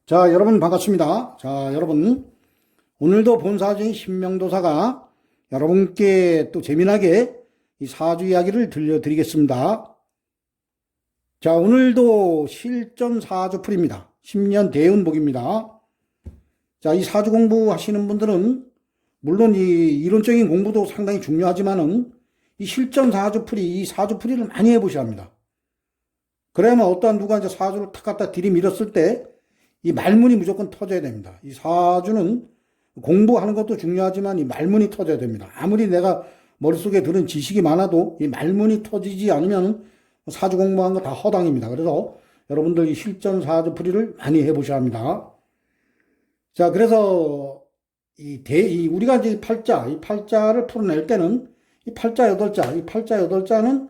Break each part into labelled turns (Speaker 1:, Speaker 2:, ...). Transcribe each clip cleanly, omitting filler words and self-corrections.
Speaker 1: 자, 여러분 반갑습니다. 자, 여러분 오늘도 본사주인 신명도사가 여러분께 또 재미나게 이 사주 이야기를 들려드리겠습니다. 자, 오늘도 실전 사주풀이입니다. 10년 대운복입니다. 자, 이 사주 공부하시는 분들은 물론 이 이론적인 공부도 상당히 중요하지만은 이 실전 사주풀이, 이 사주풀이를 많이 해보셔야 합니다. 그래야만 어떠한 누가 이제 사주를 탁 갖다 들이밀었을 때 이 말문이 무조건 터져야 됩니다. 이 사주는 공부하는 것도 중요하지만 이 말문이 터져야 됩니다. 아무리 내가 머릿속에 들은 지식이 많아도 이 말문이 터지지 않으면 사주 공부한 거 다 허당입니다. 그래서 여러분들 이 실전 사주풀이를 많이 해보셔야 합니다. 자, 그래서 우리가 이제 이 팔자를 풀어낼 때는 이 팔자 8자는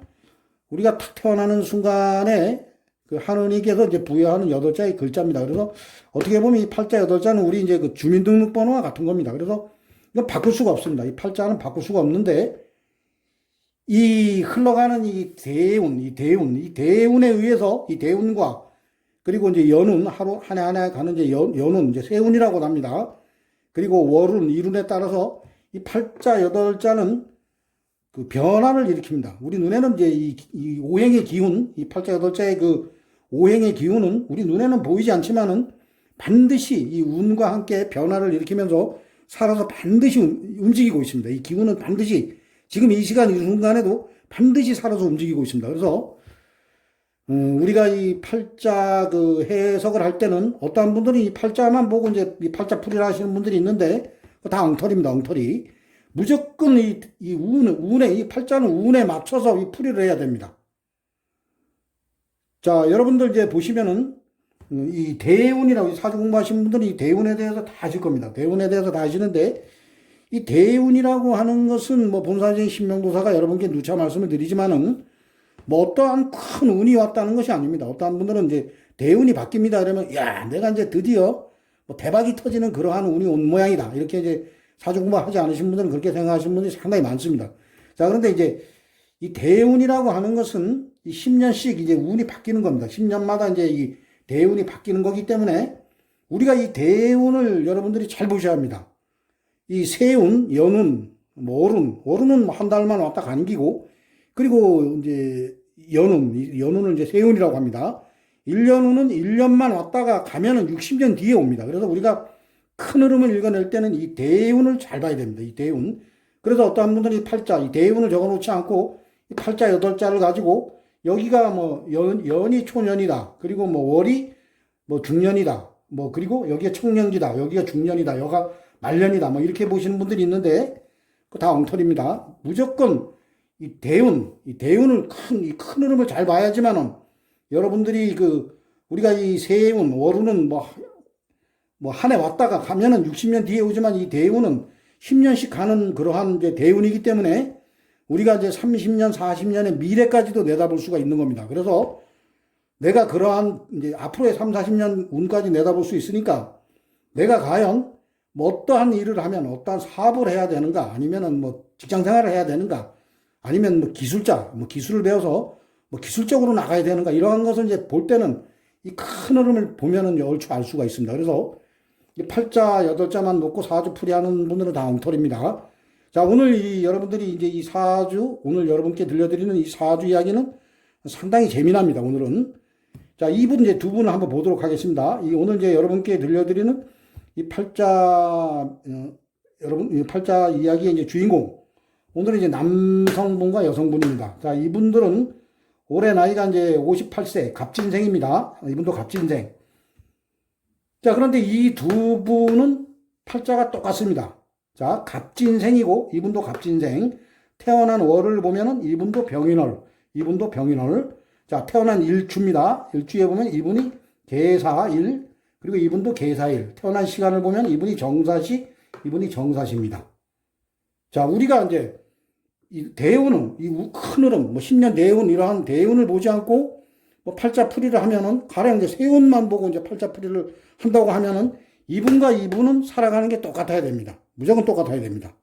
Speaker 1: 우리가 탁 태어나는 순간에 그 하느님께서 이제 부여하는 8자의 글자입니다. 그래서 어떻게 보면 이 팔자 8자는 우리 이제 그 주민등록번호와 같은 겁니다. 그래서 이건 바꿀 수가 없습니다. 이 팔자는 바꿀 수가 없는데 이 흘러가는 이 대운에 의해서 이 대운과 그리고 이제 연운 하루 한 해 한 해 가는 이제 연운 이제 세운이라고 합니다. 그리고 월운 이룬에 따라서 이 팔자 8자는 그 변화를 일으킵니다. 우리 눈에는 이제 이 오행의 기운, 이 팔자 8자의 그 오행의 기운은 우리 눈에는 보이지 않지만은 반드시 이 운과 함께 변화를 일으키면서 살아서 반드시 움직이고 있습니다. 이 기운은 반드시 지금 이 시간 이 순간에도 반드시 살아서 움직이고 있습니다. 그래서 우리가 이 팔자 그 해석을 할 때는 어떠한 분들은 이 팔자만 보고 이제 이 팔자 풀이를 하시는 분들이 있는데 다 엉터리입니다. 엉터리. 무조건 이 팔자는 운에 맞춰서 이 풀이를 해야 됩니다. 자, 여러분들 이제 보시면은 이 대운이라고 사주 공부하시는 분들은 이 대운에 대해서 다 아실 겁니다. 대운에 대해서 다 아시는데 이 대운이라고 하는 것은 뭐 본사주인 신명도사가 여러분께 누차 말씀을 드리지만은 뭐 어떠한 큰 운이 왔다는 것이 아닙니다. 어떠한 분들은 이제 대운이 바뀝니다. 그러면 야, 내가 이제 드디어 뭐 대박이 터지는 그러한 운이 온 모양이다. 이렇게 이제 사주 공부하지 않으신 분들은 그렇게 생각하시는 분들이 상당히 많습니다. 자, 그런데 이제 이 대운이라고 하는 것은 이 10년씩 이제 운이 바뀌는 겁니다. 10년마다 이제 이 대운이 바뀌는 거기 때문에 우리가 이 대운을 여러분들이 잘 보셔야 합니다. 이 세운, 연운, 뭐 월운은 뭐 한 달만 왔다 감기고, 그리고 이제 연운을 이제 세운이라고 합니다. 1년운은 1년만 왔다가 가면은 60년 뒤에 옵니다. 그래서 우리가 큰 흐름을 읽어낼 때는 이 대운을 잘 봐야 됩니다. 이 대운. 그래서 어떠한 분들이 이 대운을 적어 놓지 않고 이 팔자 8자를 가지고 여기가 뭐 연이 초년이다. 그리고 뭐 월이 뭐 중년이다. 뭐 그리고 여기가 청년기다. 여기가 중년이다. 여기가 말년이다. 뭐 이렇게 보시는 분들이 있는데 그거 다 엉터리입니다. 무조건 이 대운을 큰 흐름을 잘 봐야지만은 여러분들이 우리가 이 세운, 월운은 뭐 한 해 왔다가 가면은 60년 뒤에 오지만 이 대운은 10년씩 가는 그러한 이제 대운이기 때문에 우리가 이제 30년, 40년의 미래까지도 내다볼 수가 있는 겁니다. 그래서 내가 그러한 이제 앞으로의 3, 40년 운까지 내다볼 수 있으니까 내가 과연 뭐 어떠한 일을 하면 어떠한 사업을 해야 되는가 아니면은 뭐 직장 생활을 해야 되는가 아니면 뭐 기술을 배워서 뭐 기술적으로 나가야 되는가 이러한 것을 이제 볼 때는 이 큰 흐름을 보면은 얼추 알 수가 있습니다. 그래서 이 팔자 8자만 놓고 사주 풀이하는 분들은 다 엉터리입니다. 자, 오늘 여러분들이 이제 오늘 여러분께 들려드리는 이 사주 이야기는 상당히 재미납니다. 오늘은. 자, 이제 두 분을 한번 보도록 하겠습니다. 오늘 이제 여러분께 들려드리는 이 팔자 이야기의 이제 주인공. 오늘은 이제 남성분과 여성분입니다. 자, 이분들은 올해 나이가 이제 58세, 갑진생입니다. 이분도 갑진생. 자, 그런데 이 두 분은 팔자가 똑같습니다. 자, 갑진생이고 이분도 갑진생. 태어난 월을 보면은 이분도 병인월. 자, 태어난 일주입니다. 일주에 보면 이분이 계사일, 그리고 이분도 계사일. 태어난 시간을 보면 이분이 정사시, 이분이 정사시입니다. 자, 우리가 이제 이 대운은 이 큰 흐름, 뭐 10년 대운 이러한 대운을 보지 않고 뭐 팔자 풀이를 하면은 가령 이제 세운만 보고 이제 팔자 풀이를 한다고 하면은 이분과 이분은 살아가는 게 똑같아야 됩니다. 무조건 똑같아야 됩니다.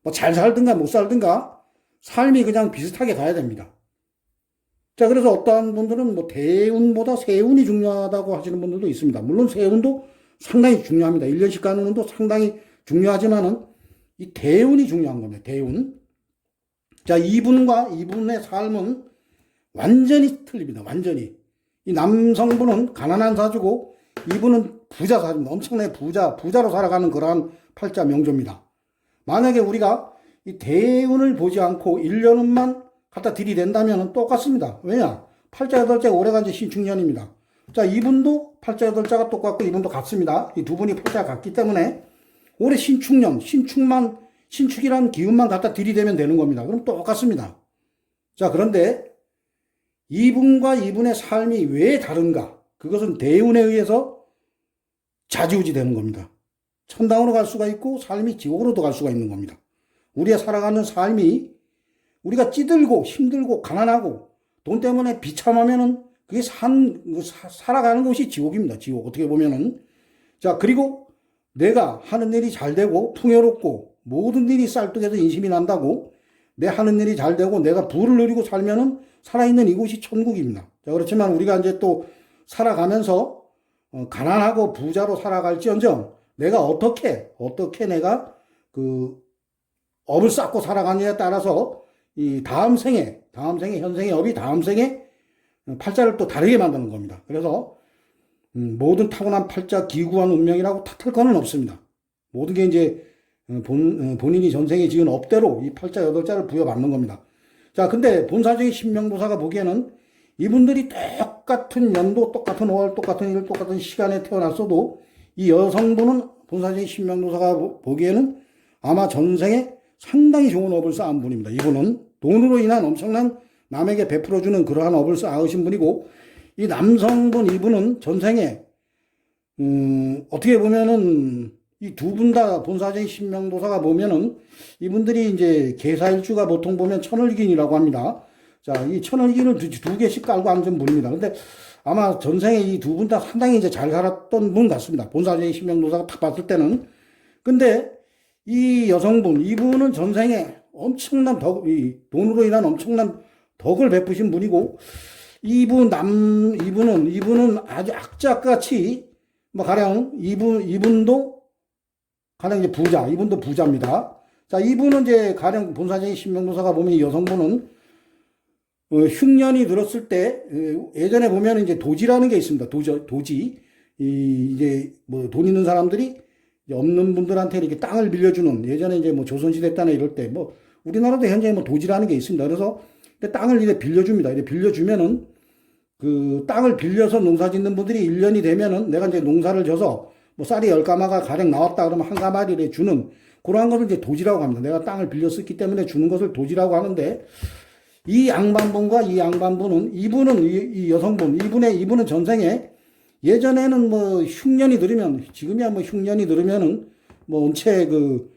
Speaker 1: 뭐 잘 살든가 못 살든가 삶이 그냥 비슷하게 가야 됩니다. 자, 그래서 어떠한 분들은 뭐 대운보다 세운이 중요하다고 하시는 분들도 있습니다. 물론 세운도 상당히 중요합니다. 1년씩 가는 운도 상당히 중요하지만은 이 대운이 중요한 겁니다. 대운. 자, 이분과 이분의 삶은 완전히 틀립니다. 완전히. 이 남성분은 가난한 사주고 이분은 부자 사주입니다. 엄청나게 부자로 살아가는 그러한 팔자 명조입니다. 만약에 우리가 이 대운을 보지 않고 1년운만 갖다 들이댄다면 똑같습니다. 왜냐? 팔자 8자가 올해가 이제 신축년입니다. 자, 이분도 팔자 8자가 똑같고 이분도 같습니다. 이 두 분이 팔자가 같기 때문에 올해 신축년, 신축이란 기운만 갖다 들이대면 되는 겁니다. 그럼 똑같습니다. 자, 그런데 이분과 이분의 삶이 왜 다른가? 그것은 대운에 의해서 좌지우지 되는 겁니다. 천당으로 갈 수가 있고 삶이 지옥으로도 갈 수가 있는 겁니다. 우리가 살아가는 삶이 우리가 찌들고 힘들고 가난하고 돈 때문에 비참하면은 그게 살아가는 곳이 지옥입니다. 지옥. 어떻게 보면은. 자, 그리고 내가 하는 일이 잘 되고 풍요롭고 모든 일이 쌀떡해서 인심이 난다고 내 하는 일이 잘 되고 내가 부를 누리고 살면은 살아있는 이곳이 천국입니다. 자, 그렇지만 우리가 이제 또 살아가면서 가난하고 부자로 살아갈지언정 내가 어떻게 내가 그 업을 쌓고 살아가느냐에 따라서 이 다음 생에 현생의 업이 다음 생에 팔자를 또 다르게 만드는 겁니다. 그래서 모든 타고난 팔자 기구한 운명이라고 탓할 거는 없습니다. 모든 게 이제 본인이 전생에 지은 업대로 이 팔자 8자를 부여받는 겁니다. 자, 근데 본사적인 신명도사가 보기에는 이분들이 똑같은 연도, 똑같은 5월, 똑같은 일, 똑같은 시간에 태어났어도 이 여성분은 본사적인 신명도사가 보기에는 아마 전생에 상당히 좋은 업을 쌓은 분입니다. 이분은 돈으로 인한 엄청난 남에게 베풀어주는 그러한 업을 쌓으신 분이고, 이 남성분 이분은 전생에 어떻게 보면은 이 두 분 다 본사적인 신명도사가 보면은 이분들이 이제 계사일주가 보통 보면 천을긴이라고 합니다. 자, 이 천을긴을 두 개씩 깔고 앉은 분입니다. 근데 아마 전생에 이 두 분 다 상당히 이제 잘 살았던 분 같습니다. 본사적인 신명도사가 딱 봤을 때는. 근데 이 여성분, 이분은 전생에 엄청난 이 돈으로 인한 엄청난 덕을 베푸신 분이고, 이분은 아주 악착같이, 뭐, 가령, 이분도, 가령 이제 이분도 부자입니다. 자, 이분은 이제 가령 본사적인 신명도사가 보면 이 여성분은, 흉년이 들었을 때, 예전에 보면 이제 도지라는 게 있습니다. 도지. 이제 뭐 돈 있는 사람들이 없는 분들한테 이렇게 땅을 빌려주는, 예전에 이제 뭐 조선시대 때나 이럴 때, 뭐, 우리나라도 현재 뭐 도지라는 게 있습니다. 그래서 땅을 이렇게 빌려줍니다. 이렇게 빌려주면은 그 땅을 빌려서 농사 짓는 분들이 1년이 되면은 내가 이제 농사를 져서 뭐 쌀이 10가마가 가량 나왔다 그러면 한 가마를 주는 그러한 것을 이제 도지라고 합니다. 내가 땅을 빌려 썼기 때문에 주는 것을 도지라고 하는데, 이 양반분과 이 양반분은 이 여성분 이분은 전생에 예전에는 뭐 흉년이 들으면, 지금이야 뭐 흉년이 들으면은 뭐 언체 그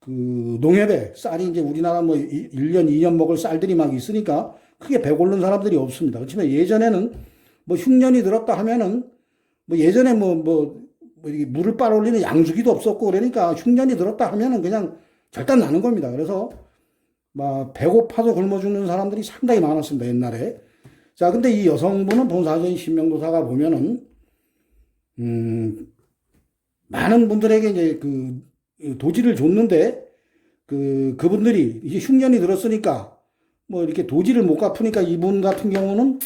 Speaker 1: 농협에 쌀이 이제 우리나라 뭐 1년, 2년 먹을 쌀들이 막 있으니까 크게 배고른 사람들이 없습니다. 그렇지만 예전에는 뭐 흉년이 들었다 하면은 뭐 예전에 이렇게 물을 빨아올리는 양주기도 없었고 그러니까 흉년이 들었다 하면은 그냥 절단 나는 겁니다. 그래서 막 배고파서 굶어 죽는 사람들이 상당히 많았습니다. 옛날에. 자, 근데 이 여성분은 본사적인 신명도사가 보면은, 많은 분들에게 이제 도지를 줬는데, 그분들이 이제 흉년이 들었으니까, 뭐 이렇게 도지를 못 갚으니까 이분 같은 경우는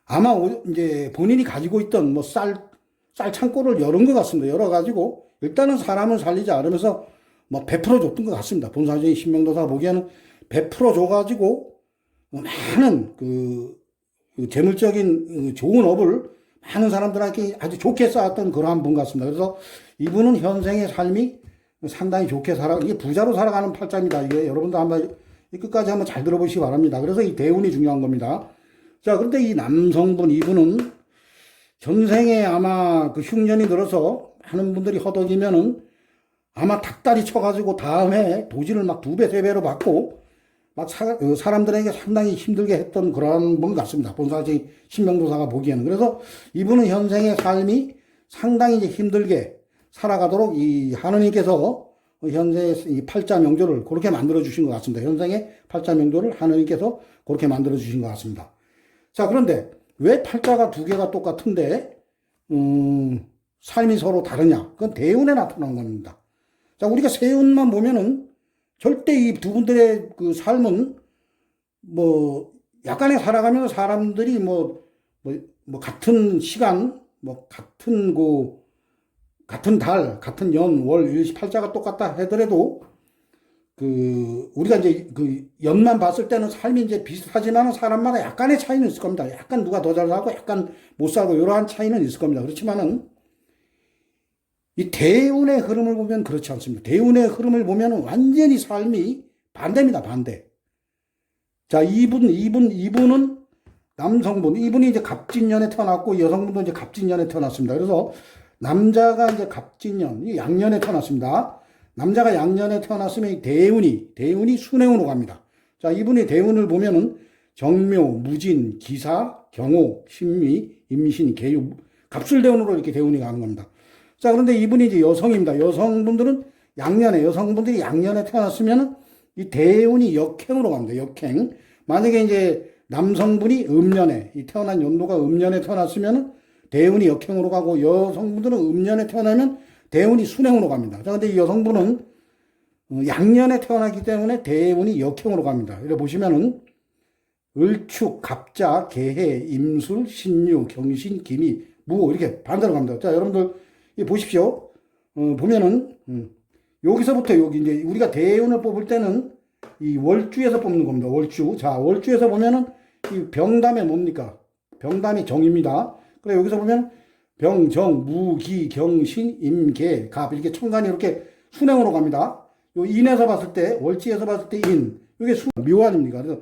Speaker 1: 아마 이제 본인이 가지고 있던 뭐 쌀 창고를 열은 것 같습니다. 열어가지고, 일단은 사람을 살리자 그러면서 뭐 베풀어 줬던 것 같습니다. 본사적인 신명도사가 보기에는 베풀어 줘가지고, 많은 재물적인 좋은 업을 많은 사람들한테 아주 좋게 쌓았던 그러한 분 같습니다. 그래서 이분은 현생의 삶이 상당히 좋게 이게 부자로 살아가는 팔자입니다. 이게 여러분도 한번 끝까지 한번 잘 들어보시기 바랍니다. 그래서 이 대운이 중요한 겁니다. 자, 그런데 이 남성분 이분은 전생에 아마 그 흉년이 들어서 많은 분들이 허덕이면은 아마 닭다리 쳐가지고 다음에 도지를 막 2배, 3배로 받고 막 사람들에게 상당히 힘들게 했던 그런 분 같습니다. 본사적인 신명도사가 보기에는. 그래서 이분은 현생의 삶이 상당히 이제 힘들게 살아가도록 이 하느님께서 현생의 이 팔자 명조를 그렇게 만들어 주신 것 같습니다. 현생의 팔자 명조를 하느님께서 그렇게 만들어 주신 것 같습니다. 자, 그런데 왜 팔자가 두 개가 똑같은데 삶이 서로 다르냐? 그건 대운에 나타난 겁니다. 자, 우리가 세운만 보면은 절대 이 두 분들의 그 삶은 뭐 약간의 살아가면서 사람들이 뭐 같은 시간, 뭐 같은 달, 같은 연, 월, 일, 팔자가 똑같다 하더라도 우리가 이제 연만 봤을 때는 삶이 이제 비슷하지만 사람마다 약간의 차이는 있을 겁니다. 약간 누가 더 잘 살고 약간 못 살고 이러한 차이는 있을 겁니다. 그렇지만은 이 대운의 흐름을 보면 그렇지 않습니다. 대운의 흐름을 보면 완전히 삶이 반대입니다. 반대. 자, 이분은 남성분, 이분이 이제 갑진년에 태어났고 여성분도 이제 갑진년에 태어났습니다. 그래서 남자가 이제 갑진년, 양년에 태어났습니다. 남자가 양년에 태어났으면 이 대운이 순행으로 갑니다. 자, 이분의 대운을 보면은 정묘, 무진, 기사, 경호, 신미, 임신, 계유, 갑술대운으로 이렇게 대운이 가는 겁니다. 자, 그런데 이분이 이제 여성입니다. 여성분들이 양년에 태어났으면 이 대운이 역행으로 갑니다. 역행. 만약에 이제 남성분이 음년에, 이 태어난 연도가 음년에 태어났으면 대운이 역행으로 가고 여성분들은 음년에 태어나면 대운이 순행으로 갑니다. 자, 근데 이 여성분은 양년에 태어났기 때문에 대운이 역행으로 갑니다. 이렇게 보시면은 을축, 갑자, 개해, 임술, 신유, 경신, 기미, 무 이렇게 반대로 갑니다. 자, 여러분들 보십시오. 보면은 여기서부터 여기 이제 우리가 대운을 뽑을 때는 이 월주에서 뽑는 겁니다. 월주. 자, 월주에서 보면은 이 병담이 뭡니까? 병담이 정입니다. 그래 여기서 보면 병, 정, 무, 기, 경신, 임, 개, 갑 이렇게 천간이 이렇게 순행으로 갑니다. 요 인에서 봤을 때 월지에서 봤을 때 인. 이게 묘 아닙니까? 그래서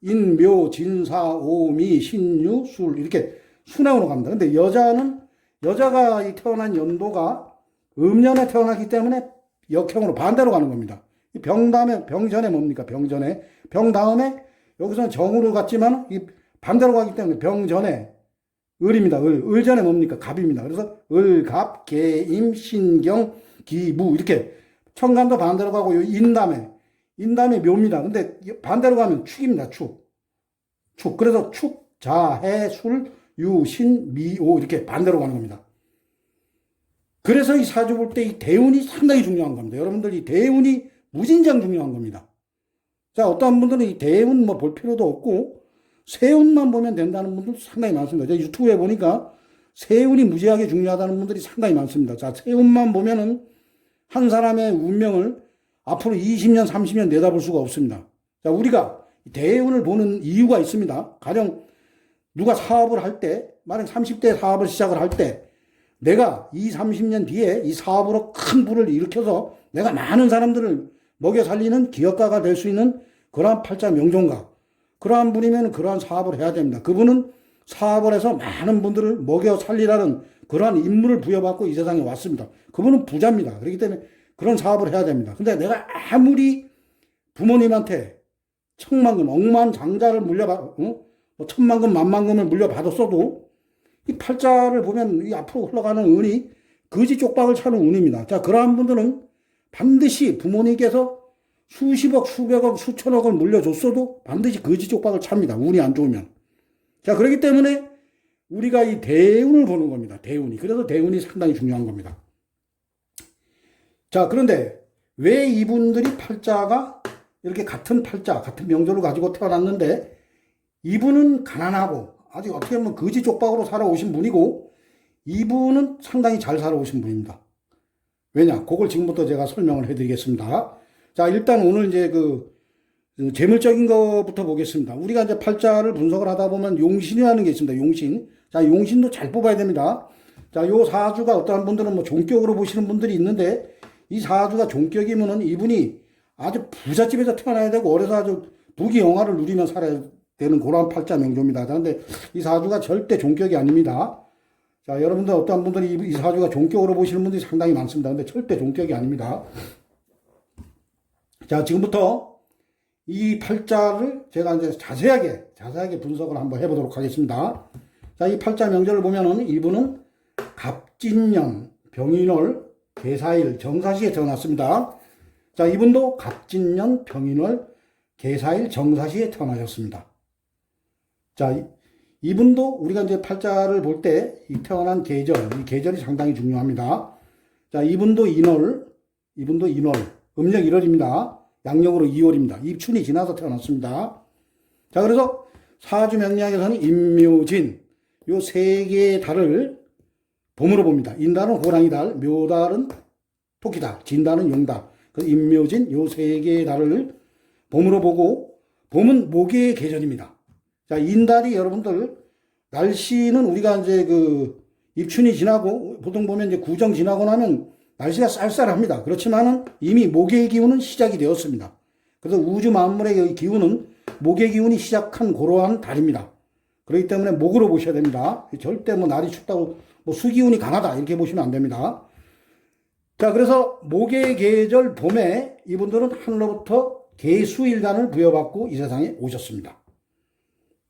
Speaker 1: 인, 묘, 진사, 오, 미, 신유, 술 이렇게 순행으로 갑니다. 근데 여자가 이 태어난 연도가 음년에 태어났기 때문에 역행으로 반대로 가는 겁니다. 병전에 뭡니까? 병 다음에 여기서는 정으로 갔지만 이 반대로 가기 때문에 병전에 을입니다. 을전에 뭡니까? 갑입니다. 그래서 을, 갑, 개, 임, 신경, 기, 무 이렇게 천간도 반대로 가고 인담에 묘입니다. 근데 반대로 가면 축입니다. 축. 그래서 축, 자, 해, 술, 유, 신, 미, 오 이렇게 반대로 가는 겁니다. 그래서 이 사주 볼 때 이 대운이 상당히 중요한 겁니다. 여러분들 이 대운이 무진장 중요한 겁니다. 자, 어떤 분들은 이 대운 뭐 볼 필요도 없고 세운만 보면 된다는 분들도 상당히 많습니다. 제가 유튜브에 보니까 세운이 무지하게 중요하다는 분들이 상당히 많습니다. 자, 세운만 보면은 한 사람의 운명을 앞으로 20년, 30년 내다볼 수가 없습니다. 자, 우리가 대운을 보는 이유가 있습니다. 가령 누가 사업을 할 때, 만약 30대 사업을 시작을 할 때 내가 20, 30년 뒤에 이 사업으로 큰 부를 일으켜서 내가 많은 사람들을 먹여 살리는 기업가가 될 수 있는 그러한 팔자 명종가, 그러한 분이면 그러한 사업을 해야 됩니다. 그분은 사업을 해서 많은 분들을 먹여 살리라는 그러한 임무를 부여받고 이 세상에 왔습니다. 그분은 부자입니다. 그렇기 때문에 그런 사업을 해야 됩니다. 근데 내가 아무리 부모님한테 천만금, 억만장자를 물려받, 뭐 천만금, 만만금을 물려받았어도 이 팔자를 보면 이 앞으로 흘러가는 운이 거지 쪽박을 차는 운입니다. 자, 그러한 분들은 반드시 부모님께서 수십억, 수백억, 수천억을 물려줬어도 반드시 거지 쪽박을 찹니다. 운이 안 좋으면. 자, 그렇기 때문에 우리가 이 대운을 보는 겁니다. 대운이. 그래서 대운이 상당히 중요한 겁니다. 자, 그런데 왜 이분들이 팔자가 이렇게 같은 팔자, 같은 명조를 가지고 태어났는데 이분은 가난하고 아직 어떻게 보면 거지 쪽박으로 살아오신 분이고 이분은 상당히 잘 살아오신 분입니다. 왜냐? 그걸 지금부터 제가 설명을 해드리겠습니다. 자, 일단 오늘 이제 재물적인 것부터 보겠습니다. 우리가 이제 팔자를 분석을 하다 보면 용신이라는 게 있습니다. 용신. 자, 용신도 잘 뽑아야 됩니다. 자, 요 사주가 어떠한 분들은 뭐 종격으로 보시는 분들이 있는데 이 사주가 종격이면은 이분이 아주 부잣집에서 태어나야 되고 어려서 아주 부귀영화를 누리며 살아야 되는 그러한 팔자 명조입니다. 그런데 이 사주가 절대 종격이 아닙니다. 자, 여러분들 어떠한 분들이 이 사주가 종격으로 보시는 분들이 상당히 많습니다. 근데 절대 종격이 아닙니다. 자, 지금부터 이 팔자를 제가 이제 자세하게 분석을 한번 해보도록 하겠습니다. 자, 이 팔자 명절을 보면은 이분은 갑진년, 병인월, 개사일, 정사시에 태어났습니다. 자, 이분도 갑진년 병인월 계사일 정사시에 태어나셨습니다. 자, 이분도 우리가 이제 팔자를 볼 때 이 태어난 계절, 이 계절이 상당히 중요합니다. 자, 이분도 인월, 음력 1월입니다. 양력으로 2월입니다. 입춘이 지나서 태어났습니다. 자, 그래서 사주 명리학에서는 임묘진, 요 세 개의 달을 봄으로 봅니다. 인달은 호랑이달, 묘달은 토끼달, 진달은 용달. 그 임묘진 요 세 개의 달을 봄으로 보고, 봄은 모기의 계절입니다. 자, 인달이 여러분들 날씨는 우리가 이제 그 입춘이 지나고 보통 보면 이제 구정 지나고 나면 날씨가 쌀쌀합니다. 그렇지만은 이미 모기의 기운은 시작이 되었습니다. 그래서 우주 만물의 기운은 모기의 기운이 시작한 그러한 달입니다. 그렇기 때문에 목으로 보셔야 됩니다. 절대 뭐 날이 춥다고 뭐 수기운이 강하다 이렇게 보시면 안 됩니다. 자, 그래서 모기의 계절 봄에 이분들은 하늘로부터 계수일간을 부여받고 이 세상에 오셨습니다.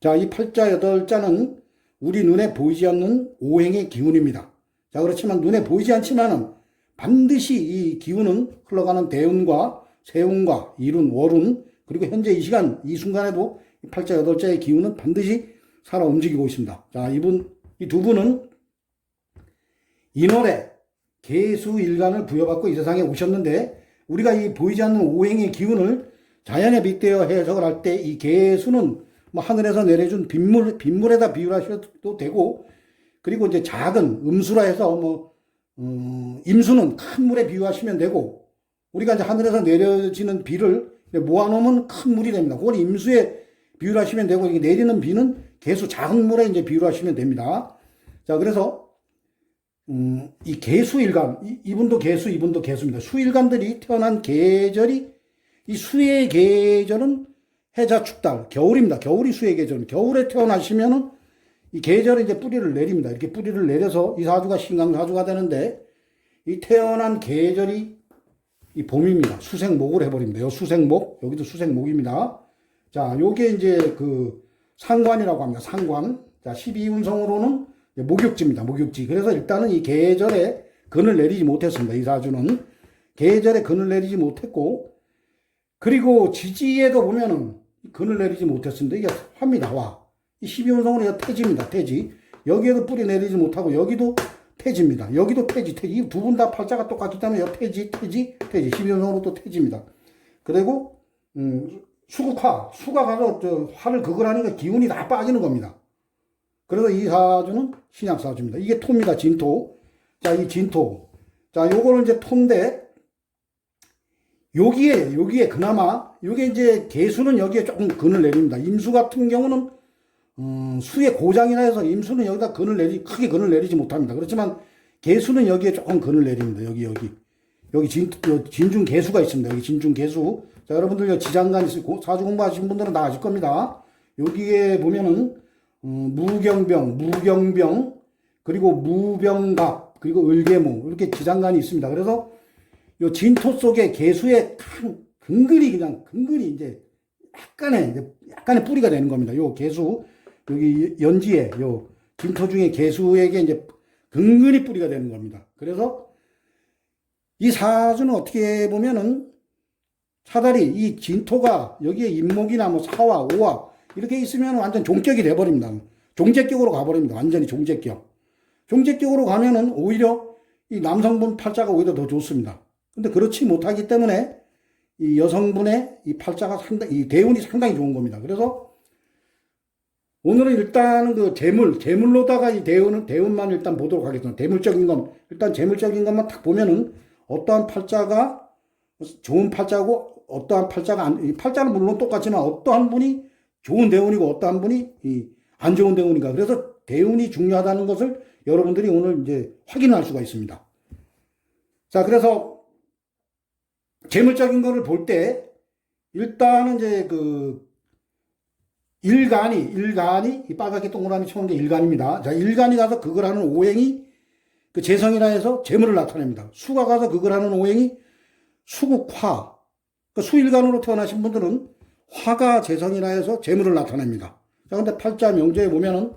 Speaker 1: 자, 이 팔자 여덟자는 우리 눈에 보이지 않는 오행의 기운입니다. 자, 그렇지만 눈에 보이지 않지만은 반드시 이 기운은 흘러가는 대운과 세운과 일운, 월운, 그리고 현재 이 시간, 이 순간에도 이 팔자 여덟자의 기운은 반드시 살아 움직이고 있습니다. 자, 이 두 분은 인월에 계수일간을 부여받고 이 세상에 오셨는데, 우리가 이 보이지 않는 오행의 기운을 자연에 빗대어 해석을 할 때 이 계수는 뭐 하늘에서 내려준 빗물에다 비유하셔도 되고, 그리고 이제 작은 음수라 해서 임수는 큰 물에 비유하시면 되고, 우리가 이제 하늘에서 내려지는 비를 모아놓으면 큰 물이 됩니다. 그걸 임수에 비유를 하시면 되고, 이게 내리는 비는 계수 작은 물에 이제 비유를 하시면 됩니다. 자, 그래서 이 계수일간, 이분도 계수, 이분도 계수입니다. 수일간들이 태어난 계절이, 이 수의 계절은 해자축달, 겨울입니다. 겨울이 수의 계절. 겨울에 태어나시면은 이 계절에 이제 뿌리를 내립니다. 이렇게 뿌리를 내려서 이 사주가 신강사주가 되는데, 이 태어난 계절이 이 봄입니다. 수생목을 해버립니다. 요 수생목, 여기도 수생목입니다. 자, 요게 이제 그 상관이라고 합니다. 상관. 자, 12운성으로는 목욕지입니다. 목욕지. 그래서 일단은 이 계절에 근을 내리지 못했습니다. 이 사주는 계절에 근을 내리지 못했고, 그리고 지지에도 보면은 근을 내리지 못했습니다. 이게 화입니다. 화. 이 12운성으로 태지입니다. 태지. 여기에도 뿌리 내리지 못하고 여기도 태지입니다. 여기도 태지. 이 두 분 다 팔자가 똑같기 때문에 여 태지. 12운성으로 또 태지입니다. 그리고 수국화. 수가 가서 화를 극을 하니까 기운이 다 빠지는 겁니다. 그래서 이 사주는 신약사주입니다. 이게 토입니다. 진토. 자, 이 진토. 자, 요거는 이제 토인데, 여기에 그나마, 요게 이제 계수는 여기에 조금 근을 내립니다. 임수 같은 경우는, 수의 고장이라 해서 임수는 여기다 크게 근을 내리지 못합니다. 그렇지만 계수는 여기에 조금 근을 내립니다. 여기 진중 계수가 있습니다. 여기 진중 계수. 자, 여러분들 지장간 있으고 사주 공부하신 분들은 다 아실 겁니다. 여기에 보면은, 무경병, 그리고 무병갑, 그리고 을계무, 이렇게 지장간이 있습니다. 그래서 요 진토 속에 계수의 근근이 이제 약간의 뿌리가 되는 겁니다. 요 계수, 여기 연지에, 요 진토 중에 계수에게 이제 근근히 뿌리가 되는 겁니다. 그래서 이 사주는 어떻게 보면은 차라리 이 진토가 여기에 임목이나 뭐 사화, 오화, 이렇게 있으면 완전 종격이 돼버립니다. 종제격으로 가버립니다. 완전히 종제격. 종제격으로 가면은 오히려 이 남성분 팔자가 오히려 더 좋습니다. 근데 그렇지 못하기 때문에 이 여성분의 이 팔자가 이 대운이 상당히 좋은 겁니다. 그래서 오늘은 일단은 그 재물로다가 이 대운만 일단 보도록 하겠습니다. 일단 재물적인 것만 딱 보면은 어떠한 팔자가 좋은 팔자고 어떠한 팔자가 이 팔자는 물론 똑같지만 어떠한 분이 좋은 대운이고 어떠한 분이 안 좋은 대운인가. 그래서 대운이 중요하다는 것을 여러분들이 오늘 이제 확인할 수가 있습니다. 자, 그래서 재물적인 거를 볼 때 일단은 이제 그 일간이 이 빨갛게 동그라미 쳐놓은 게 일간입니다. 자, 일간이 가서 그걸 하는 오행이 그 재성이라 해서 재물을 나타냅니다. 수가 가서 그걸 하는 오행이 수국화. 그 수일간으로 태어나신 분들은 화가 재성이라 해서 재물을 나타냅니다. 자, 근데 팔자 명조에 보면은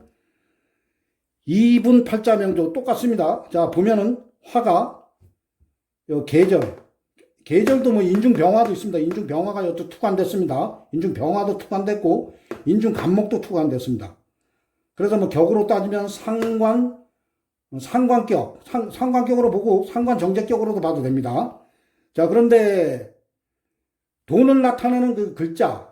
Speaker 1: 이분 팔자 명조 똑같습니다. 자, 보면은 화가 요 계절도 뭐 인중병화도 있습니다. 인중병화가 여기 투관됐습니다. 인중병화도 투관됐고 인중간목도 투관됐습니다. 그래서 뭐 격으로 따지면 상관격, 상관격으로 보고 상관정제격으로도 봐도 됩니다. 자, 그런데 돈을 나타내는 그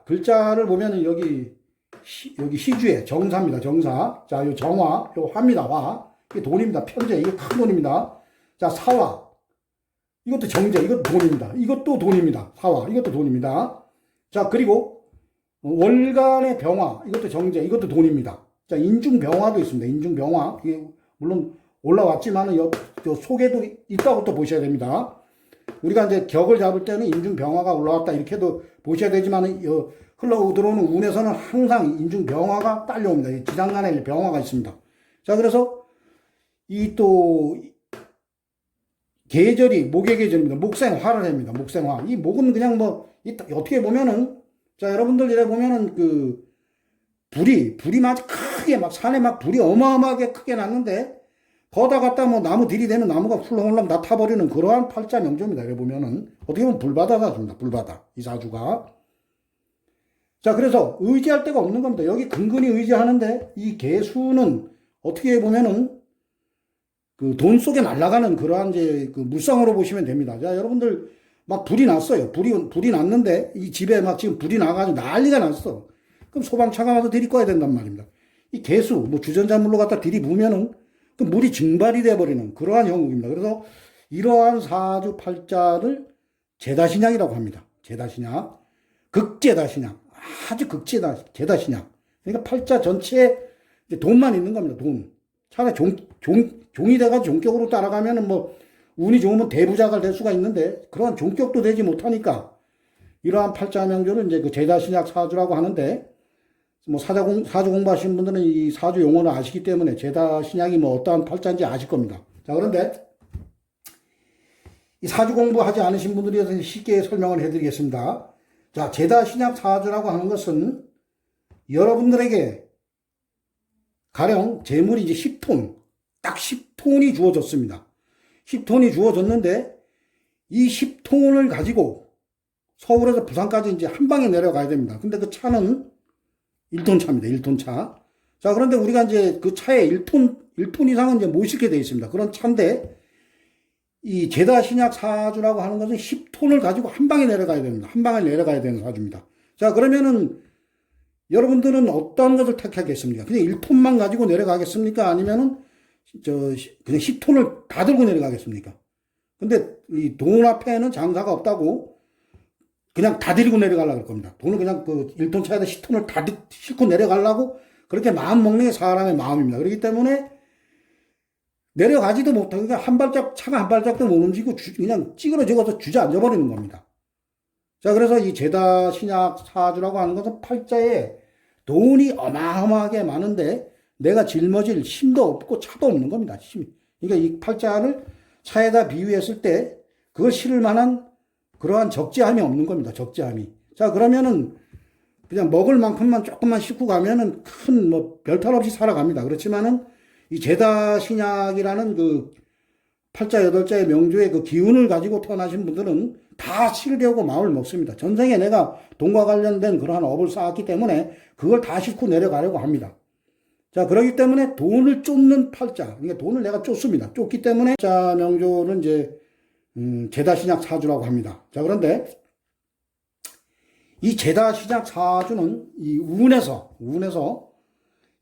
Speaker 1: 글자를 보면은 여기 시주에 정사입니다. 정사. 자, 요 정화, 요 화입니다. 화. 이게 돈입니다. 편제. 이게 큰 돈입니다. 자, 사화. 이것도 정제. 이것도 돈입니다. 이것도 돈입니다. 사화. 이것도 돈입니다. 자, 그리고 월간의 병화. 이것도 정제. 이것도 돈입니다. 자, 인중병화도 있습니다. 인중병화. 이게 물론 올라왔지만은 요 속에도 있다고 또 보셔야 됩니다. 우리가 이제 격을 잡을 때는 인중병화가 올라왔다 이렇게도 보셔야 되지만은 흘러 들어오는 운에서는 항상 인중병화가 딸려옵니다. 지장간에 병화가 있습니다. 자, 그래서 이 또 계절이 목의 계절입니다. 목생화를 합니다. 목생화. 이 목은 그냥 뭐 어떻게 보면은 자, 여러분들 이래 보면은 그 불이 막 크게 막 산에 막 불이 어마어마하게 크게 났는데 거다 갖다 뭐 나무 들이대면 나무가 훌렁훌렁 다 타버리는 그러한 팔자 명조입니다. 이래 보면은 어떻게 보면 불바다가 줍니다. 불바다. 이 사주가. 자, 그래서 의지할 데가 없는 겁니다. 여기 근근히 의지하는데 이 개수는 어떻게 보면은 그 돈 속에 날아가는 그러한 이제 그 물상으로 보시면 됩니다. 자, 여러분들 막 불이 났어요. 불이 났는데 이 집에 막 지금 불이 나가지고 난리가 났어. 그럼 소방차가 와서 들이꺼야 된단 말입니다. 이 개수, 뭐 주전자물로 갖다 들이부으면은 그 물이 증발이 돼버리는 그러한 형국입니다. 그래서 이러한 사주 팔자를 제다신약이라고 합니다. 제다신약. 극제다신약. 아주 제다신약. 그러니까 팔자 전체에 돈만 있는 겁니다. 돈. 차라리 종이 돼가지고 종격으로 따라가면은 뭐 운이 좋으면 대부자가 될 수가 있는데 그러한 종격도 되지 못하니까 이러한 팔자 명조를 이제 그 제다신약 사주라고 하는데 뭐 사주 공부하시는 분들은 이 사주 용어를 아시기 때문에 제다신약이 뭐 어떠한 팔자인지 아실 겁니다. 자, 그런데 이 사주 공부하지 않으신 분들에 대해서 쉽게 설명을 해드리겠습니다. 자, 제다신약 사주라고 하는 것은 여러분들에게 가령 재물이 이제 10톤, 딱 10톤이 주어졌습니다. 10톤이 주어졌는데 이 10톤을 가지고 서울에서 부산까지 이제 한 방에 내려가야 됩니다. 근데 그 차는 1톤 차입니다. 1톤 차. 자, 그런데 우리가 이제 그 차에 1톤 이상은 이제 못 싣게 되어 있습니다. 그런 차인데 이 제다신약 사주라고 하는 것은 10톤을 가지고 한 방에 내려가야 됩니다. 한 방에 내려가야 되는 사주입니다. 자, 그러면은 여러분들은 어떤 것을 택하겠습니까? 그냥 1톤만 가지고 내려가겠습니까? 아니면은 그냥 10톤을 다 들고 내려가겠습니까? 근데 이 돈 앞에는 장사가 없다고 그냥 다 데리고 내려가려고 할 겁니다. 돈을 그냥 그 1톤 차에다 10톤을 다 싣고 내려가려고 그렇게 마음 먹는 게 사람의 마음입니다. 그렇기 때문에 내려가지도 못하고 그러니까 차가 한 발짝도 못 움직이고 그냥 찌그러져서 주저앉아 버리는 겁니다. 자, 그래서 이 제다신약 사주라고 하는 것은 팔자에 돈이 어마어마하게 많은데 내가 짊어질 힘도 없고 차도 없는 겁니다. 그러니까 이 팔자를 차에다 비유했을 때 그걸 실을 만한 그러한 적재함이 없는 겁니다. 적재함이. 자, 그러면은 그냥 먹을 만큼만 조금만 싣고 가면은 큰 뭐 별탈 없이 살아갑니다. 그렇지만은 이 제다신약이라는 그 팔자 여덟자의 명조의 그 기운을 가지고 태어나신 분들은 다 실려고 마음을 먹습니다. 전생에 내가 돈과 관련된 그러한 업을 쌓았기 때문에 그걸 다 싣고 내려가려고 합니다. 자, 그렇기 때문에 돈을 쫓는 팔자, 그러니까 돈을 내가 쫓습니다. 쫓기 때문에 팔자 명조는 이제 제다신약 사주라고 합니다. 자, 그런데 이 제다신약 사주는 이 운에서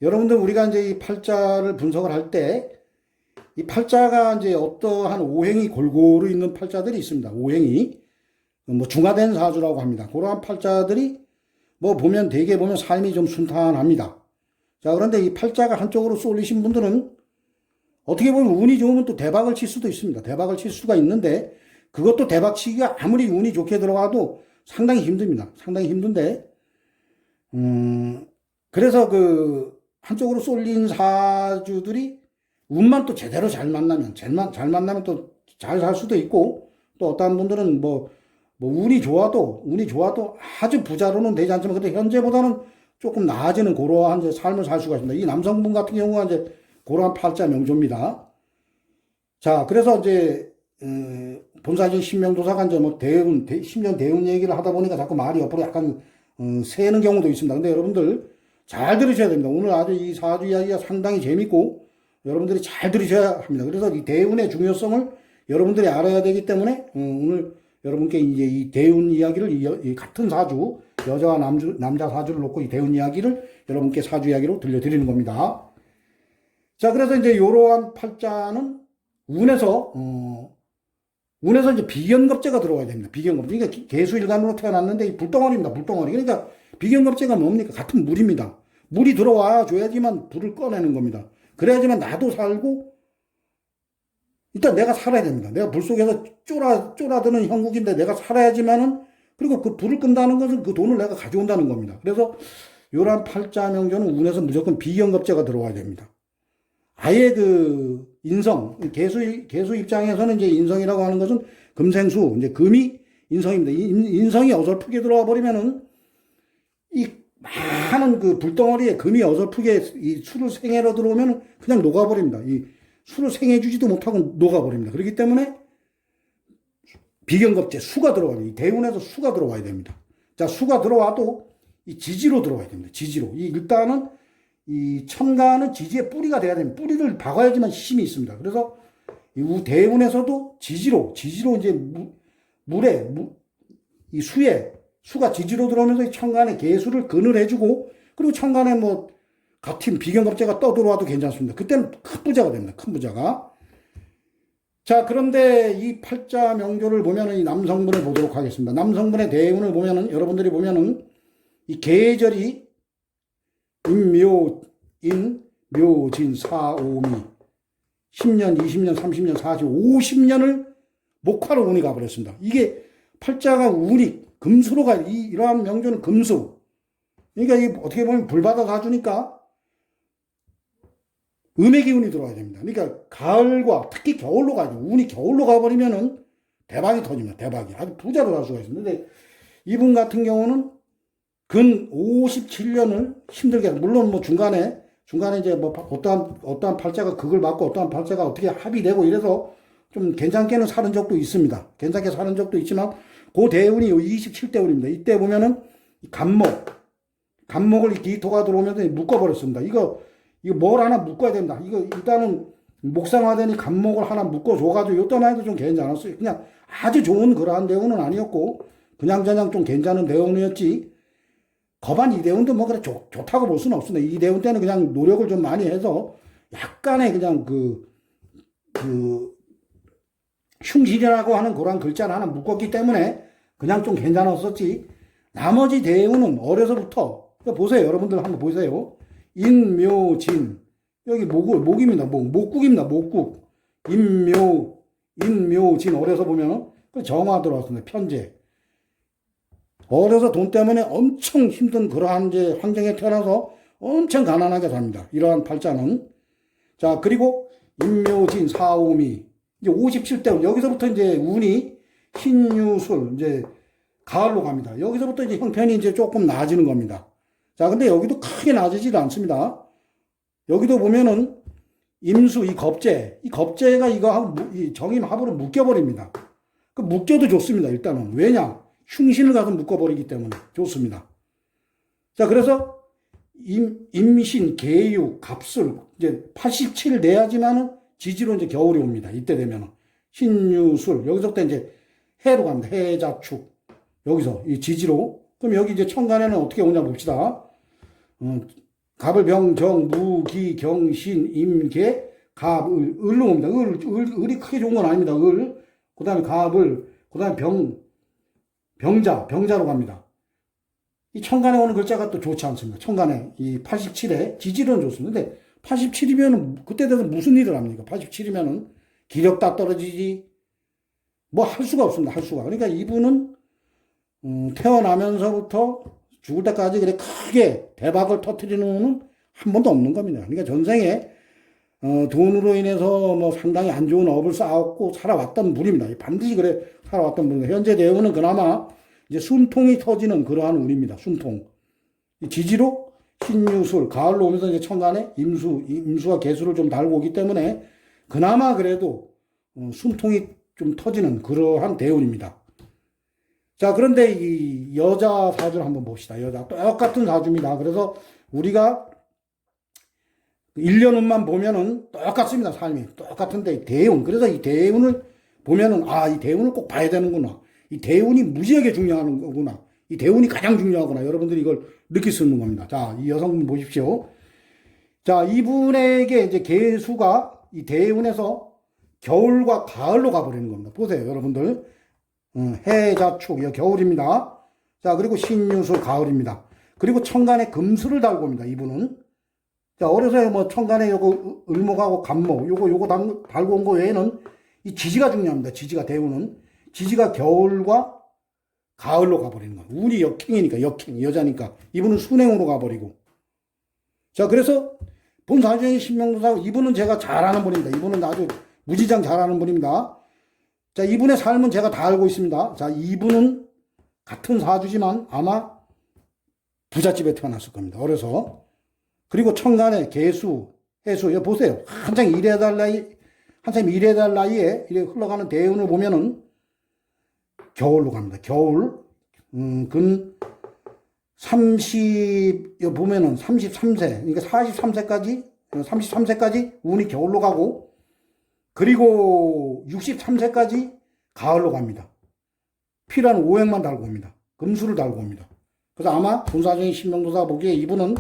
Speaker 1: 여러분들 우리가 이제 이 팔자를 분석을 할 때 이 팔자가 이제 어떠한 오행이 골고루 있는 팔자들이 있습니다. 오행이 뭐 중화된 사주라고 합니다. 그러한 팔자들이 뭐 보면 대개 보면 삶이 좀 순탄합니다. 자, 그런데 이 팔자가 한쪽으로 쏠리신 분들은 어떻게 보면 운이 좋으면 또 대박을 칠 수도 있습니다. 대박을 칠 수가 있는데 그것도 대박 치기가 아무리 운이 좋게 들어가도 상당히 힘듭니다. 상당히 힘든데 그래서 그 한쪽으로 쏠린 사주들이 운만 또 제대로 잘 만나면 또 잘 살 수도 있고 또 어떤 분들은 뭐 운이 좋아도 아주 부자로는 되지 않지만 근데 현재보다는 조금 나아지는 그러한 이제 삶을 살 수가 있습니다. 이 남성분 같은 경우가 이제 그러한 팔자 명조입니다. 자, 그래서 이제 본사진 신명도사가 이제 뭐 대운, 10년 대운 얘기를 하다 보니까 자꾸 말이 옆으로 약간 새는 경우도 있습니다. 근데 여러분들 잘 들으셔야 됩니다. 오늘 아주 이 사주 이야기가 상당히 재밌고 여러분들이 잘 들으셔야 합니다. 그래서 이 대운의 중요성을 여러분들이 알아야 되기 때문에 오늘 여러분께 이제 이 대운 이야기를 이 같은 사주 여자와 남자 사주를 놓고 이 대운 이야기를 여러분께 사주 이야기로 들려드리는 겁니다. 자, 그래서 이제 이러한 팔자는 운에서 이제 비견겁제가 들어와야 됩니다. 비견겁제. 그러니까 개수일간으로 태어났는데 이 불덩어리입니다. 불덩어리. 그러니까 비견겁제가 뭡니까? 같은 물입니다. 물이 들어와 줘야지만 불을 꺼내는 겁니다. 그래야지만 나도 살고 일단 내가 살아야 됩니다. 내가 불 속에서 쫄아드는 형국인데 내가 살아야지만은 그리고 그 불을 끈다는 것은 그 돈을 내가 가져온다는 겁니다. 그래서 요런 팔자 명조는 운에서 무조건 비견겁제가 들어와야 됩니다. 아예 그 인성, 개수 입장에서는 이제 인성이라고 하는 것은 금생수, 이제 금이 인성입니다. 인성이 어설프게 들어와 버리면은 이 많은 그 불덩어리에 금이 어설프게 이 수를 생애로 들어오면 그냥 녹아버립니다. 이 수를 생해주지도 못하고 녹아버립니다. 그렇기 때문에 비견겁제, 수가 들어와야 돼요. 대운에서 수가 들어와야 됩니다. 자, 수가 들어와도 이 지지로 들어와야 됩니다. 지지로. 일단은 이 천간은 지지의 뿌리가 돼야 됩니다. 뿌리를 박아야지만 힘이 있습니다. 그래서 이 대운에서도 지지로 이제 이 수가 지지로 들어오면서 이 천간의 개수를 근을 해주고 그리고 천간에 뭐 같은 비견겁제가 떠들어와도 괜찮습니다. 그때는 큰 부자가 됩니다. 큰 부자가. 자, 그런데 이 팔자 명조를 보면은 이 남성분을 보도록 하겠습니다. 남성분의 대운을 보면은 여러분들이 보면은 이 계절이 임묘인, 묘진, 사오미 10년, 20년, 30년, 40, 50년을 목화로 운이 가버렸습니다. 이게 팔자가 운이 금수로 가요. 이러한 명조는 금수. 그러니까 이게 어떻게 보면 불바다 사주니까 음의 기운이 들어와야 됩니다. 그러니까 가을과 특히 겨울로 가죠. 운이 겨울로 가버리면은 대박이 터집니다. 대박이. 아주 부자로 갈 수가 있습니다. 근데 이분 같은 경우는 근 57년을 힘들게, 물론 뭐 중간에 이제 뭐 어떠한 팔자가 그걸 맞고 어떠한 팔자가 어떻게 합의되고 이래서 좀 괜찮게는 사는 적도 있습니다. 괜찮게 사는 적도 있지만 그 대운이 27대운입니다. 이때 보면은 간목을 기토가 들어오면서 묶어버렸습니다. 이거 뭘 하나 묶어야 된다. 이거 일단은 목상화되니 간목을 하나 묶어줘가지고 요때만 해도 좀 괜찮았어요. 그냥 아주 좋은 그러한 대운은 아니었고 그냥 좀 괜찮은 대운이었지. 거반 이대운도 뭐 그래 좋다고 볼 수는 없습니다. 이대운 때는 그냥 노력을 좀 많이 해서 약간의 그냥 흉실이라고 하는 그런 글자를 하나 묶었기 때문에 그냥 좀 괜찮았었지. 나머지 대운은 어려서부터 보세요. 여러분들 한번 보세요. 인묘진 여기 목입니다. 목국입니다. 목국 인묘진 어려서 보면 정화 들어왔습니다. 편제 어려서 돈 때문에 엄청 힘든 그러한 이제 환경에 태어나서 엄청 가난하게 삽니다. 이러한 팔자는. 자, 그리고 인묘진 사오미 이제 57대 여기서부터 이제 운이 신유술 이제 가을로 갑니다. 여기서부터 이제 형편이 이제 조금 나아지는 겁니다. 자, 근데 여기도 크게 나아지지도 않습니다. 여기도 보면은 임수 이 겁재가 이거하고 이 정임합으로 묶여버립니다. 그 묶여도 좋습니다. 일단은 왜냐? 흉신을 가서 묶어버리기 때문에 좋습니다. 자, 그래서 임신, 계유, 갑술 이제 87 내야지만은 지지로 이제 겨울이 옵니다. 이때 되면은 신유술 여기서부터 이제 해로 갑니다. 해자축 여기서 이 지지로. 그럼 여기 이제 천간에는 어떻게 오냐 봅시다. 갑을 병정 무기 경신 임계 갑을 을로 옵니다. 을이 크게 좋은 건 아닙니다. 그다음에 갑을 그다음에 병자로 갑니다. 이 천간에 오는 글자가 또 좋지 않습니다. 천간에 이 87에 지지로는 좋습니다. 근데 87이면 그때 돼서 무슨 일을 합니까? 87이면은 기력 다 떨어지지 뭐 할 수가 없습니다. 할 수가. 그러니까 이분은 태어나면서부터 죽을 때까지 그래 크게 대박을 터뜨리는 운은 한 번도 없는 겁니다. 그러니까 전생에 돈으로 인해서 뭐 상당히 안 좋은 업을 쌓았고 살아왔던 분입니다. 반드시 그래 살아왔던 분입니다. 현재 대운은 그나마 이제 숨통이 터지는 그러한 운입니다. 숨통. 지지로 신유술 가을로 오면서 이제 천간에 임수와 개수를 좀 달고 오기 때문에 그나마 그래도 숨통이 좀 터지는 그러한 대운입니다. 자, 그런데 이 여자 사주를 한번 봅시다. 여자. 똑같은 사주입니다. 그래서 우리가 1년 운만 보면은 똑같습니다. 삶이. 똑같은데 대운. 그래서 이 대운을 보면은 이 대운을 꼭 봐야 되는구나. 이 대운이 무지하게 중요한 거구나. 이 대운이 가장 중요하구나. 여러분들이 이걸 느낄 수 있는 겁니다. 자, 이 여성분 보십시오. 자, 이분에게 이제 계수가 이 대운에서 겨울과 가을로 가버리는 겁니다. 보세요, 여러분들. 해자축, 겨울입니다. 자, 그리고 신유술, 가을입니다. 그리고 천간에 금수를 달고 옵니다, 이분은. 자, 어려서 뭐 천간에 요거 을목하고 간목, 요거 달고 온 거 외에는 이 지지가 중요합니다. 지지가, 대운은. 지지가 겨울과 가을로 가버리는 거예요. 운이 역행이니까, 여자니까. 이분은 순행으로 가버리고. 자, 그래서 본 사주의 신명도사, 이분은 제가 잘 아는 분입니다. 이분은 아주 무지장 잘 아는 분입니다. 자, 이분의 삶은 제가 다 알고 있습니다. 자, 이분은 같은 사주지만 아마 부잣집에 태어났을 겁니다. 어려서. 그리고 천간에 개수, 해수, 여기 보세요. 한참 일해야 될 나이에 이렇게 흘러가는 대운을 보면은 겨울로 갑니다. 겨울. 근 30, 보면은 33세, 그러니까 33세까지 운이 겨울로 가고, 그리고 63세까지 가을로 갑니다. 필요한 오행만 달고 옵니다. 금수를 달고 옵니다. 그래서 아마 본사적인 신명도사 보기에 이분은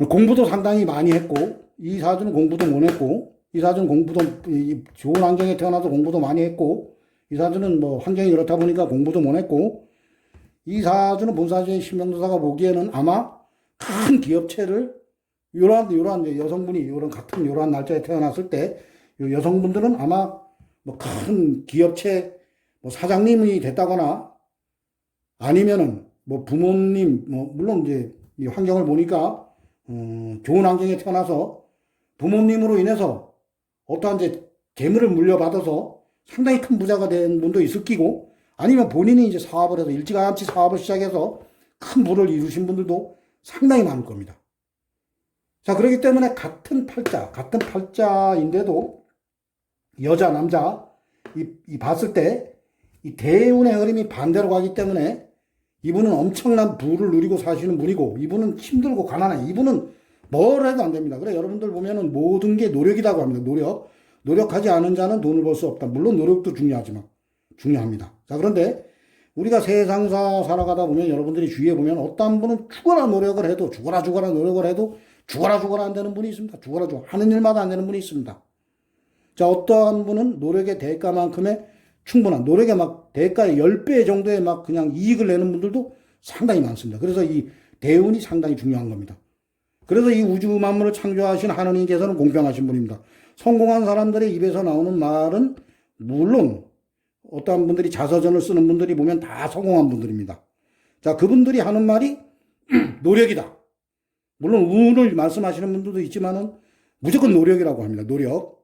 Speaker 1: 공부도 상당히 많이 했고, 이 사주는 공부도 못 했고, 이 사주는 좋은 환경에 태어나서 공부도 많이 했고, 이 사주는 뭐 환경이 그렇다 보니까 공부도 못 했고, 이 사주는 본사적인 신명도사가 보기에는 아마 큰 기업체를 요러한 여성분이 요런 날짜에 태어났을 때 여성분들은 아마 뭐 큰 기업체 뭐 사장님이 됐다거나 아니면은 뭐 부모님 물론 이제 이 환경을 보니까 좋은 환경에 태어나서 부모님으로 인해서 어떠한 이제 재물을 물려받아서 상당히 큰 부자가 된 분도 있을 끼고 아니면 본인이 이제 사업을 해서 일찌감치 사업을 시작해서 큰 부를 이루신 분들도 상당히 많을 겁니다. 자, 그렇기 때문에 같은 팔자인데도 여자, 남자, 봤을 때 이 대운의 흐름이 반대로 가기 때문에 이분은 엄청난 부를 누리고 사시는 분이고 이분은 힘들고 가난해. 이분은 뭘 해도 안 됩니다. 그래, 여러분들 보면은 모든 게 노력이라고 합니다. 노력하지 않은 자는 돈을 벌 수 없다. 물론 노력도 중요합니다. 자, 그런데 우리가 세상사 살아가다 보면 여러분들이 주위에 보면 어떤 분은 죽어라 노력을 해도 죽어라 노력을 해도 죽어라 안 되는 분이 있습니다. 하는 일마다 안 되는 분이 있습니다. 자, 어떠한 분은 노력의 대가만큼의 충분한 노력의 대가의 10배 정도의 그냥 이익을 내는 분들도 상당히 많습니다. 그래서 이 대운이 상당히 중요한 겁니다. 그래서 이 우주 만물을 창조하신 하느님께서는 공평하신 분입니다. 성공한 사람들의 입에서 나오는 말은 물론 어떠한 분들이 자서전을 쓰는 분들이 보면 다 성공한 분들입니다. 자, 그분들이 하는 말이 노력이다. 물론 운을 말씀하시는 분들도 있지만은 무조건 노력이라고 합니다. 노력.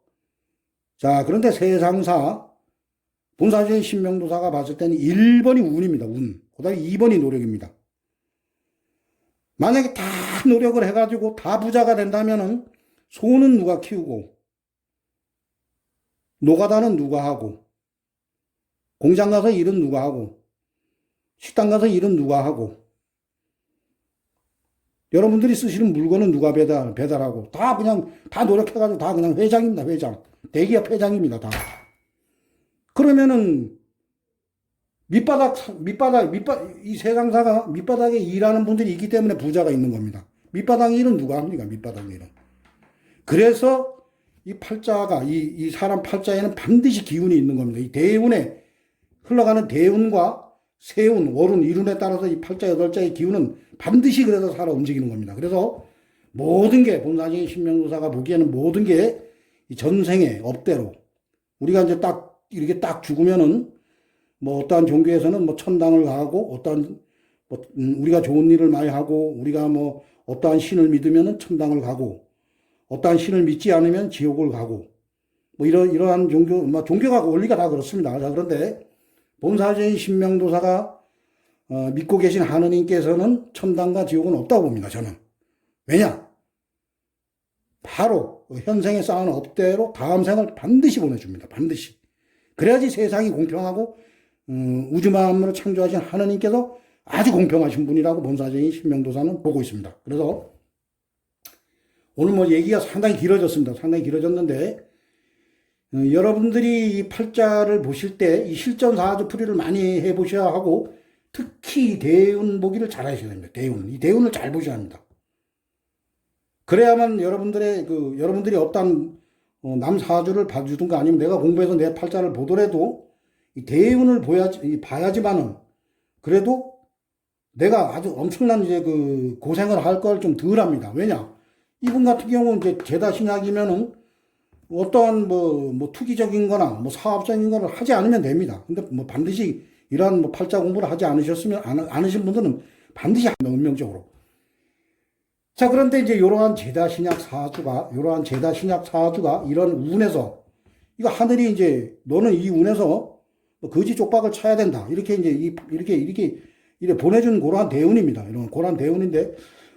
Speaker 1: 자, 그런데 세상사 본사주의 신명도사가 봤을 때는 1번이 운입니다. 운. 그 다음에 2번이 노력입니다. 만약에 다 노력을 해가지고 다 부자가 된다면은 소는 누가 키우고 노가다는 누가 하고 공장 가서 일은 누가 하고 식당 가서 일은 누가 하고 여러분들이 쓰시는 물건은 누가 배달하고 다 노력해가지고 다 그냥 회장입니다. 회장. 대기업 회장입니다. 다. 그러면은 이 세상사가 밑바닥에 일하는 분들이 있기 때문에 부자가 있는 겁니다. 밑바닥 일은 누가 합니까? 밑바닥 일은. 그래서 이 팔자가 이 사람 팔자에는 반드시 기운이 있는 겁니다. 이 대운에 흘러가는 대운과 세운, 월운, 일운에 따라서 이 팔자 8자의 기운은 반드시 그래서 살아 움직이는 겁니다. 그래서 모든 게 본사적인 신명도사가 보기에는 모든 게 이 전생의 업대로 우리가 이제 이렇게 딱 죽으면은 뭐 어떠한 종교에서는 뭐 천당을 가고 어떠한 우리가 좋은 일을 많이 하고 우리가 뭐 어떠한 신을 믿으면은 천당을 가고 어떠한 신을 믿지 않으면 지옥을 가고 뭐 이러한 종교가 원리가 다 그렇습니다. 자, 그런데 본사적인 신명도사가 믿고 계신 하느님께서는 천당과 지옥은 없다고 봅니다. 저는. 왜냐? 바로 현생에 쌓은 업대로 다음 생을 반드시 보내줍니다. 반드시. 그래야지 세상이 공평하고 우주 만물을 창조하신 하나님께서 아주 공평하신 분이라고 본사제인 신명도사는 보고 있습니다. 그래서 오늘 뭐 얘기가 상당히 길어졌습니다. 상당히 길어졌는데 여러분들이 이 팔자를 보실 때 이 실전사주풀이를 많이 해보셔야 하고 특히 대운 보기를 잘 하셔야 됩니다. 이 대운을 잘 보셔야 합니다. 그래야만 여러분들이 어떤 남 사주를 봐주든가 아니면 내가 공부해서 내 팔자를 보더라도 이 대운을 봐야지만은 그래도 내가 아주 엄청난 이제 고생을 할 걸 좀 덜 합니다. 왜냐? 이분 같은 경우는 이제 제다 신약이면은 어떠한 뭐 투기적인 거나 뭐 사업적인 거를 하지 않으면 됩니다. 근데 뭐 반드시 이러한 뭐 팔자 공부를 하지 않으신 분들은 반드시 합니다. 운명적으로. 자, 그런데 이제 이러한 제다 신약 사주가 이런 운에서 이거 하늘이 이제 너는 이 운에서 뭐 거지 쪽박을 쳐야 된다. 이렇게 이제 이렇게 보내준 그러한 대운입니다. 이런 그러한 대운인데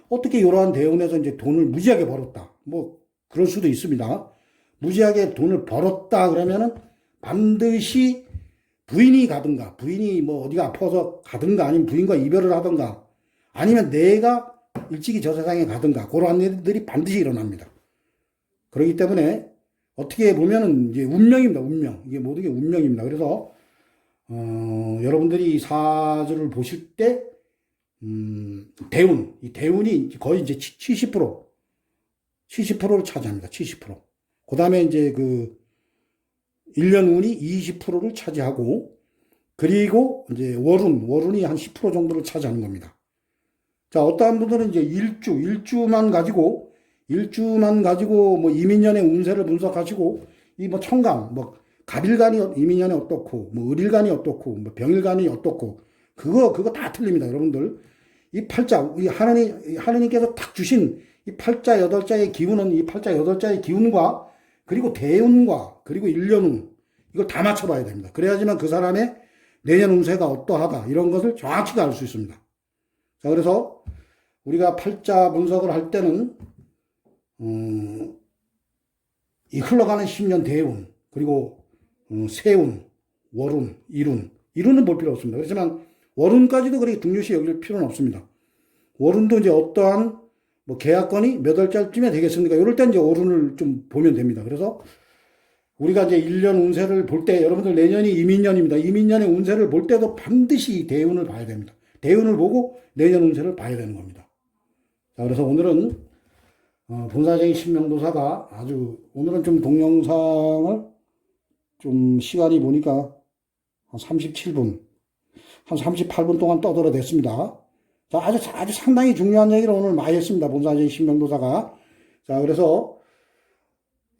Speaker 1: 어떻게 이러한 대운에서 이제 돈을 무지하게 벌었다. 뭐 그럴 수도 있습니다. 무지하게 돈을 벌었다 그러면은 반드시 부인이 가든가, 부인이 뭐 어디가 아파서 가든가, 아니면 부인과 이별을 하든가, 아니면 내가 일찍이 저 세상에 가든가, 그러한 일들이 반드시 일어납니다. 그렇기 때문에 어떻게 보면은 이제 운명입니다. 운명. 이게 모든 게 운명입니다. 그래서 여러분들이 이 사주를 보실 때 이 대운이 거의 이제 70%를 차지합니다. 70%. 그 다음에 이제 1년 운이 20%를 차지하고, 그리고 이제 월운이 한 10% 정도를 차지하는 겁니다. 자, 어떠한 분들은 이제 일주만 가지고 뭐 이민년의 운세를 분석하시고, 이 뭐 청강, 뭐 갑일간이 이민년에 어떻고, 뭐 을일간이 어떻고, 뭐 병일간이 어떻고, 그거 다 틀립니다, 여러분들. 이 팔자, 하나님께서 탁 주신 이 팔자 8자의 기운은 이 팔자 8자의 기운과 그리고 대운과 그리고 1년운 이걸 다 맞춰봐야 됩니다. 그래야지만 그 사람의 내년 운세가 어떠하다 이런 것을 정확히 알 수 있습니다. 자, 그래서 우리가 팔자 분석을 할 때는 이 흘러가는 10년 대운 그리고 세운, 월운, 일운은 볼 필요 없습니다. 그렇지만 월운까지도 그렇게 중요시 여길 필요는 없습니다. 월운도 이제 어떠한 뭐 계약건이 몇 월달쯤에 되겠습니까? 이럴 때 이제 월운을 좀 보면 됩니다. 그래서 우리가 이제 1년 운세를 볼 때 여러분들 내년이 이민년입니다. 이민년의 운세를 볼 때도 반드시 대운을 봐야 됩니다. 대운을 보고 내년 운세를 봐야 되는 겁니다. 자, 그래서 오늘은 본사적인 신명도사가 오늘은 좀 동영상을 좀 시간이 보니까 한 38분 동안 떠들어댔습니다. 자, 아주 상당히 중요한 얘기를 오늘 많이 했습니다. 본사적인 신명도사가. 자, 그래서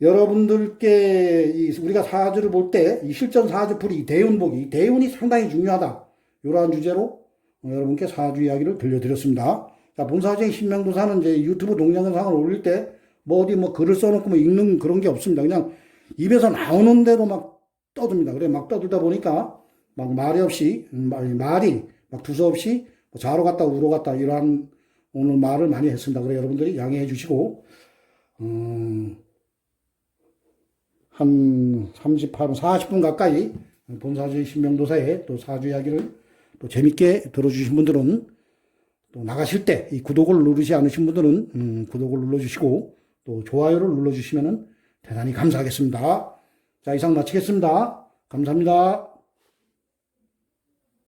Speaker 1: 여러분들께 우리가 사주를 볼 때 이 실전 사주풀이 이 대운 보기, 이 대운이 상당히 중요하다. 이러한 주제로 여러분께 사주 이야기를 들려드렸습니다. 자, 본사적인 신명도사는 이제 유튜브 동영상을 올릴 때 뭐 어디 뭐 글을 써놓고 뭐 읽는 그런 게 없습니다. 그냥 입에서 나오는 대로 막 떠듭니다. 그래 막 떠들다 보니까 막 말이 막 두서없이 좌로 갔다 우로 갔다 이러한 오늘 말을 많이 했습니다. 그래 여러분들이 양해해 주시고 한 38분, 40분 가까이 본사주의 신명도사의 또 사주 이야기를 또 재밌게 들어주신 분들은 또 나가실 때 이 구독을 누르지 않으신 분들은 구독을 눌러주시고 또 좋아요를 눌러주시면 대단히 감사하겠습니다. 자, 이상 마치겠습니다. 감사합니다.